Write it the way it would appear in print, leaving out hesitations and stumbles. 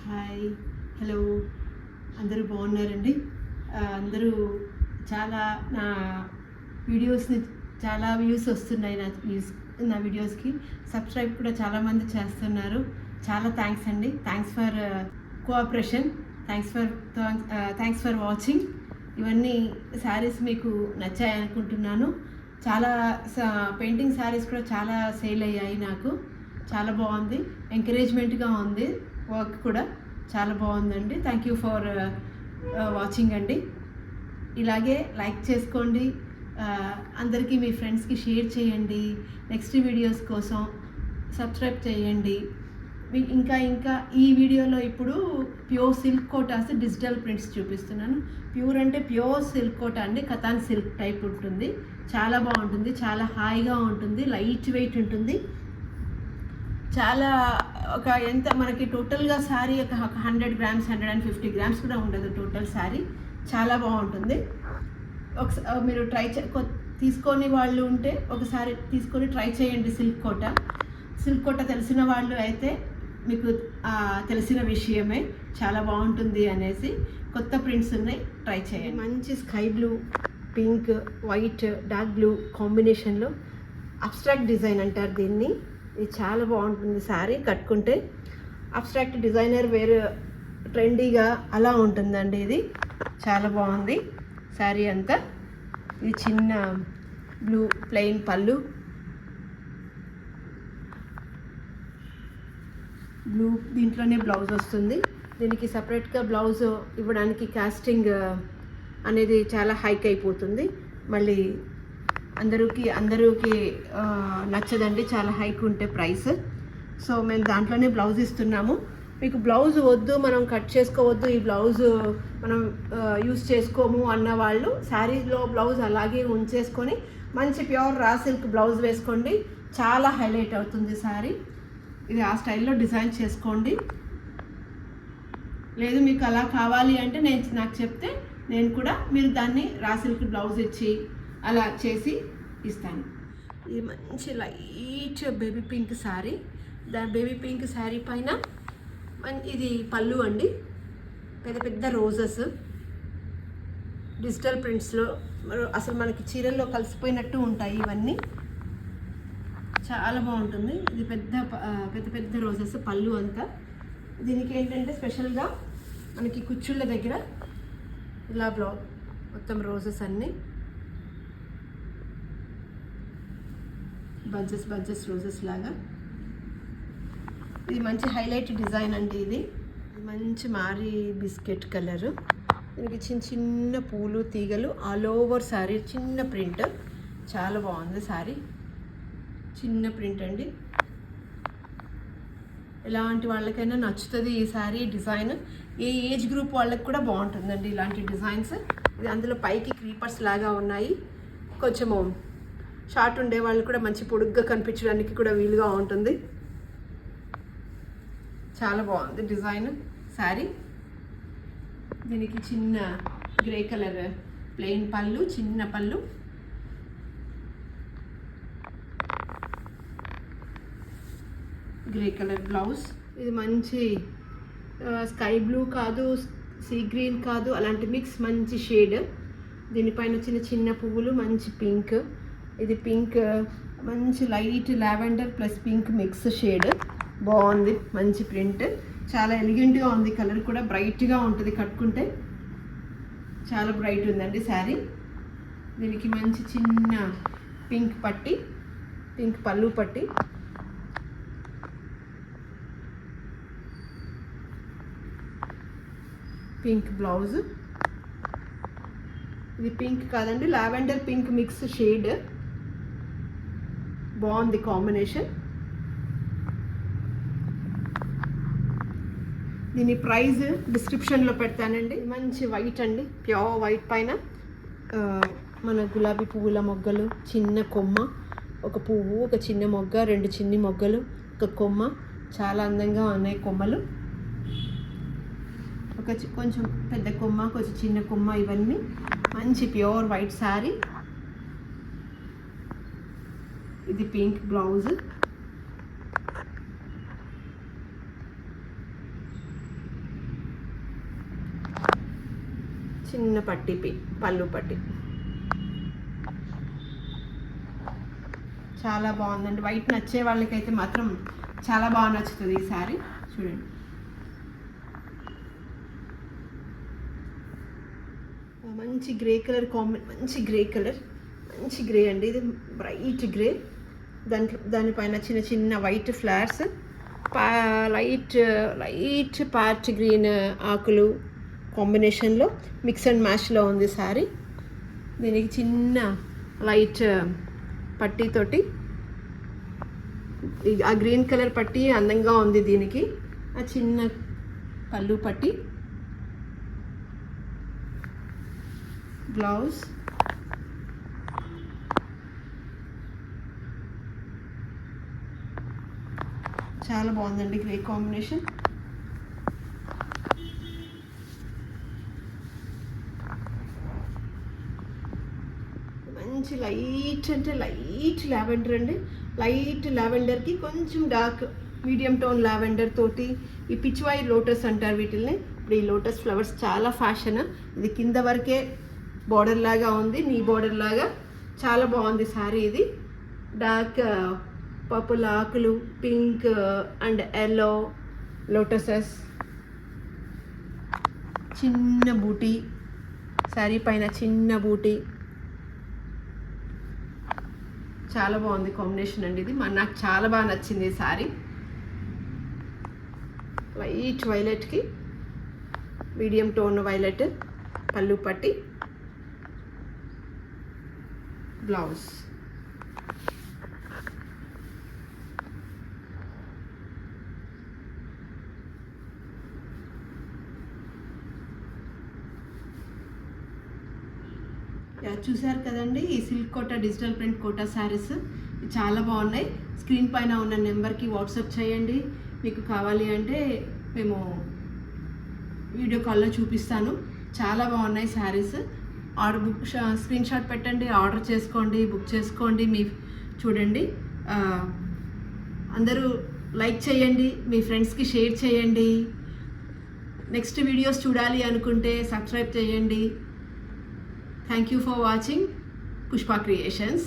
Hi, hello, అందరూ బాగున్నారండి. అందరూ చాలా నా వీడియోస్ని చాలా వ్యూస్ వస్తున్నాయి. నా వీడియోస్కి సబ్స్క్రైబ్ కూడా చాలామంది చేస్తున్నారు. చాలా థ్యాంక్స్ అండి. Thanks for cooperation. Thanks for watching. ఇవన్నీ శారీస్ మీకు నచ్చాయి అనుకుంటున్నాను. చాలా పెయింటింగ్ శారీస్ కూడా చాలా సేల్ అయ్యాయి. నాకు చాలా బాగుంది, ఎంకరేజ్మెంట్గా ఉంది. వర్క్ కూడా చాలా బాగుందండి. థ్యాంక్ యూ ఫర్ వాచింగ్ అండి. ఇలాగే లైక్ చేసుకోండి, అందరికీ మీ ఫ్రెండ్స్కి షేర్ చేయండి. నెక్స్ట్ వీడియోస్ కోసం సబ్స్క్రైబ్ చేయండి. ఇంకా ఈ వీడియోలో ఇప్పుడు pure silk Kotas digital prints చూపిస్తున్నాను. ప్యూర్ అంటే ప్యూర్ సిల్క్ కోటా అండి, కతాన్ సిల్క్ టైప్ ఉంటుంది. చాలా బాగుంటుంది, చాలా హాయిగా ఉంటుంది, లైట్ వెయిట్ ఉంటుంది. చాలా ఎంత మనకి టోటల్గా శారీ ఒక 100 గ్రామ్స్ 150 గ్రామ్స్ కూడా ఉండదు టోటల్ శారీ. చాలా బాగుంటుంది. ఒకసారి మీరు తీసుకొని వాళ్ళు ఉంటే ఒకసారి తీసుకొని ట్రై చేయండి. సిల్క్ కోట తెలిసిన వాళ్ళు అయితే మీకు తెలిసిన విషయమే, చాలా బాగుంటుంది అనేసి. కొత్త ప్రింట్స్ ఉన్నాయి, ట్రై చేయండి. మంచి sky blue, pink, white, dark blue కాంబినేషన్లో అబ్స్ట్రాక్ట్ డిజైన్ అంటారు దీన్ని. ఇది చాలా బాగుంటుంది. శారీ కట్టుకుంటే అబ్స్ట్రాక్ట్ డిజైనర్ వేరు, ట్రెండీగా అలా ఉంటుందండి. ఇది చాలా బాగుంది శారీ అంతా. ఇది చిన్న బ్లూ ప్లెయిన్ పళ్ళు, బ్లూ దీంట్లోనే బ్లౌజ్ వస్తుంది. దీనికి సపరేట్గా బ్లౌజ్ ఇవ్వడానికి కాస్టింగ్ అనేది చాలా హైక్ అయిపోతుంది. మళ్ళీ అందరికి నచ్చదండి, చాలా హైక్ ఉంటే ప్రైస్. సో మేము దాంట్లోనే బ్లౌజ్ ఇస్తున్నాము. మీకు బ్లౌజ్ వద్దు, మనం కట్ చేసుకోవద్దు, ఈ బ్లౌజ్ మనం యూస్ చేసుకోము అన్న వాళ్ళు శారీలో బ్లౌజ్ అలాగే ఉంచేసుకొని మంచి ప్యూర్ రా సిల్క్ బ్లౌజ్ వేసుకోండి. చాలా హైలైట్ అవుతుంది శారీ. ఇది ఆ స్టైల్లో డిజైన్ చేసుకోండి. లేదు మీకు అలా కావాలి అంటే నాకు చెప్తే నేను కూడా మీరు దాన్ని రా సిల్క్ బ్లౌజ్ ఇచ్చి అలా చేసి ఇస్తాను. ఇది మంచి light baby pink sari. Baby pink sari పైన ఇది పళ్ళు అండి, పెద్ద పెద్ద రోజెస్ డిజిటల్ ప్రింట్స్లో. అసలు మనకి చీరల్లో కలిసిపోయినట్టు ఉంటాయి ఇవన్నీ. చాలా బాగుంటుంది. ఇది పెద్ద పెద్ద రోజెస్ పళ్ళు అంతా. దీనికి ఏంటంటే స్పెషల్గా మనకి కుచ్చుళ్ళ దగ్గర ఇలా మొత్తం రోజెస్ అన్నీ బంచెస్ రోజెస్ లాగా. ఇది మంచి హైలైట్ డిజైన్ అండి. ఇది మంచి మారీ బిస్కెట్ కలరు. దీనికి చిన్న పూలు తీగలు ఆల్ ఓవర్ శారీ, చిన్న ప్రింట్. చాలా బాగుంది శారీ, చిన్న ప్రింట్ అండి. ఎలాంటి వాళ్ళకైనా నచ్చుతుంది ఈ శారీ డిజైన్. ఏ ఏజ్ గ్రూప్ వాళ్ళకి కూడా బాగుంటుందండి ఇలాంటి డిజైన్స్. ఇది అందులో పైకి క్రీపర్స్ లాగా ఉన్నాయి. కొంచెము షార్ట్ ఉండే వాళ్ళు కూడా మంచి పొడుగ్గా కనిపించడానికి కూడా వీలుగా ఉంటుంది. చాలా బాగుంది డిజైన్ శారీ. దీనికి చిన్న గ్రే కలర్ ప్లెయిన్ పళ్ళు, చిన్న పళ్ళు. Grey colour blouse. ఇది మంచి స్కై బ్లూ కాదు, సీ గ్రీన్ కాదు, అలాంటి మిక్స్ మంచి షేడ్. దీనిపైన చిన్న పువ్వులు, మంచి పింక్. ఇది పింక్ మంచి light lavender plus pink mix shade. బాగుంది, మంచి ప్రింట్. చాలా ఎలిగెంట్గా ఉంది. కలర్ కూడా బ్రైట్గా ఉంటుంది, కట్టుకుంటే చాలా బ్రైట్ ఉందండి శారీ. దీనికి మంచి చిన్న పింక్ పట్టి, పింక్ పళ్ళు పట్టి. Pink blouse. ఇది పింక్ కాదండి, లావెండర్ పింక్ మిక్స్ షేడ్. బాగుంది కాంబినేషన్. దీని ప్రైస్ డిస్క్రిప్షన్లో పెడతానండి. మంచి వైట్ అండి, ప్యూర్ వైట్ పైన మన గులాబీ పువ్వుల మొగ్గలు, చిన్న కొమ్మ, ఒక పువ్వు, ఒక చిన్న మొగ్గ, 2 చిన్ని మొగ్గలు, ఒక కొమ్మ. చాలా అందంగా ఉన్నాయి కొమ్మలు. కొంచెం పెద్ద కొమ్మ, కొంచెం చిన్న కొమ్మ. ఇవన్నీ మంచి ప్యూర్ వైట్ శారీ. ఇది పింక్ బ్లౌజ్. చిన్న పళ్ళు పట్టి చాలా బాగుందండి. వైట్ నచ్చే వాళ్ళకైతే మాత్రం చాలా బాగా నచ్చుతుంది ఈ శారీ. చూడండి, మంచి గ్రే కలర్ మంచి గ్రే అండి. ఇది బ్రైట్ గ్రే, దానిపైన చిన్న చిన్న white flowers, light part green ఆకులు కాంబినేషన్లో మిక్స్ అండ్ మ్యాష్లో ఉంది శారీ. దీనికి చిన్న లైట్ పట్టీతోటి, ఆ గ్రీన్ కలర్ పట్టీ అందంగా ఉంది దీనికి. ఆ చిన్న పళ్ళు పట్టీ, బ్లౌజ్, చాలా బాగుందండి గ్రే కాంబినేషన్. మంచి లైట్ లావెండర్ అండి. లైట్ లావెండర్కి కొంచెం డార్క్ మీడియం టోన్ లావెండర్ తోటి ఈ పిచ్వాయి లోటస్ అంటారు వీటిల్ని. ఇప్పుడు ఈ లోటస్ ఫ్లవర్స్ చాలా ఫ్యాషన్. ఇది కింద వరకే బార్డర్ లాగా ఉంది, నీ బార్డర్ లాగా. చాలా బాగుంది శారీ. ఇది డార్క్ పర్పుల్ ఆకులు, పింక్ అండ్ ఎల్లో లోటసెస్, చిన్న బూటీ, శారీ పైన చిన్న బూటీ. చాలా బాగుంది కాంబినేషన్ అండి ఇది. నాకు చాలా బాగా నచ్చింది ఈ శారీ. లైట్ వైలెట్కి మీడియం టోన్ వైలెట్ పళ్ళు పట్టి, బ్లౌజ్. చూసారు కదండి, ఈ silk Kota digital print Kota saris చాలా బాగున్నాయి. స్క్రీన్ పైన ఉన్న నెంబర్కి వాట్సాప్ చేయండి. మీకు కావాలి అంటే మేము వీడియో కాల్లో చూపిస్తాను. చాలా బాగున్నాయి శారీస్. స్క్రీన్ షాట్ పెట్టండి, ఆర్డర్ చేసుకోండి, బుక్ చేసుకోండి. చూడండి, అందరూ లైక్ చేయండి, మీ ఫ్రెండ్స్కి షేర్ చేయండి. నెక్స్ట్ వీడియోస్ చూడాలి అనుకుంటే సబ్స్క్రైబ్ చేయండి. Thank you for watching Pushpa Creations.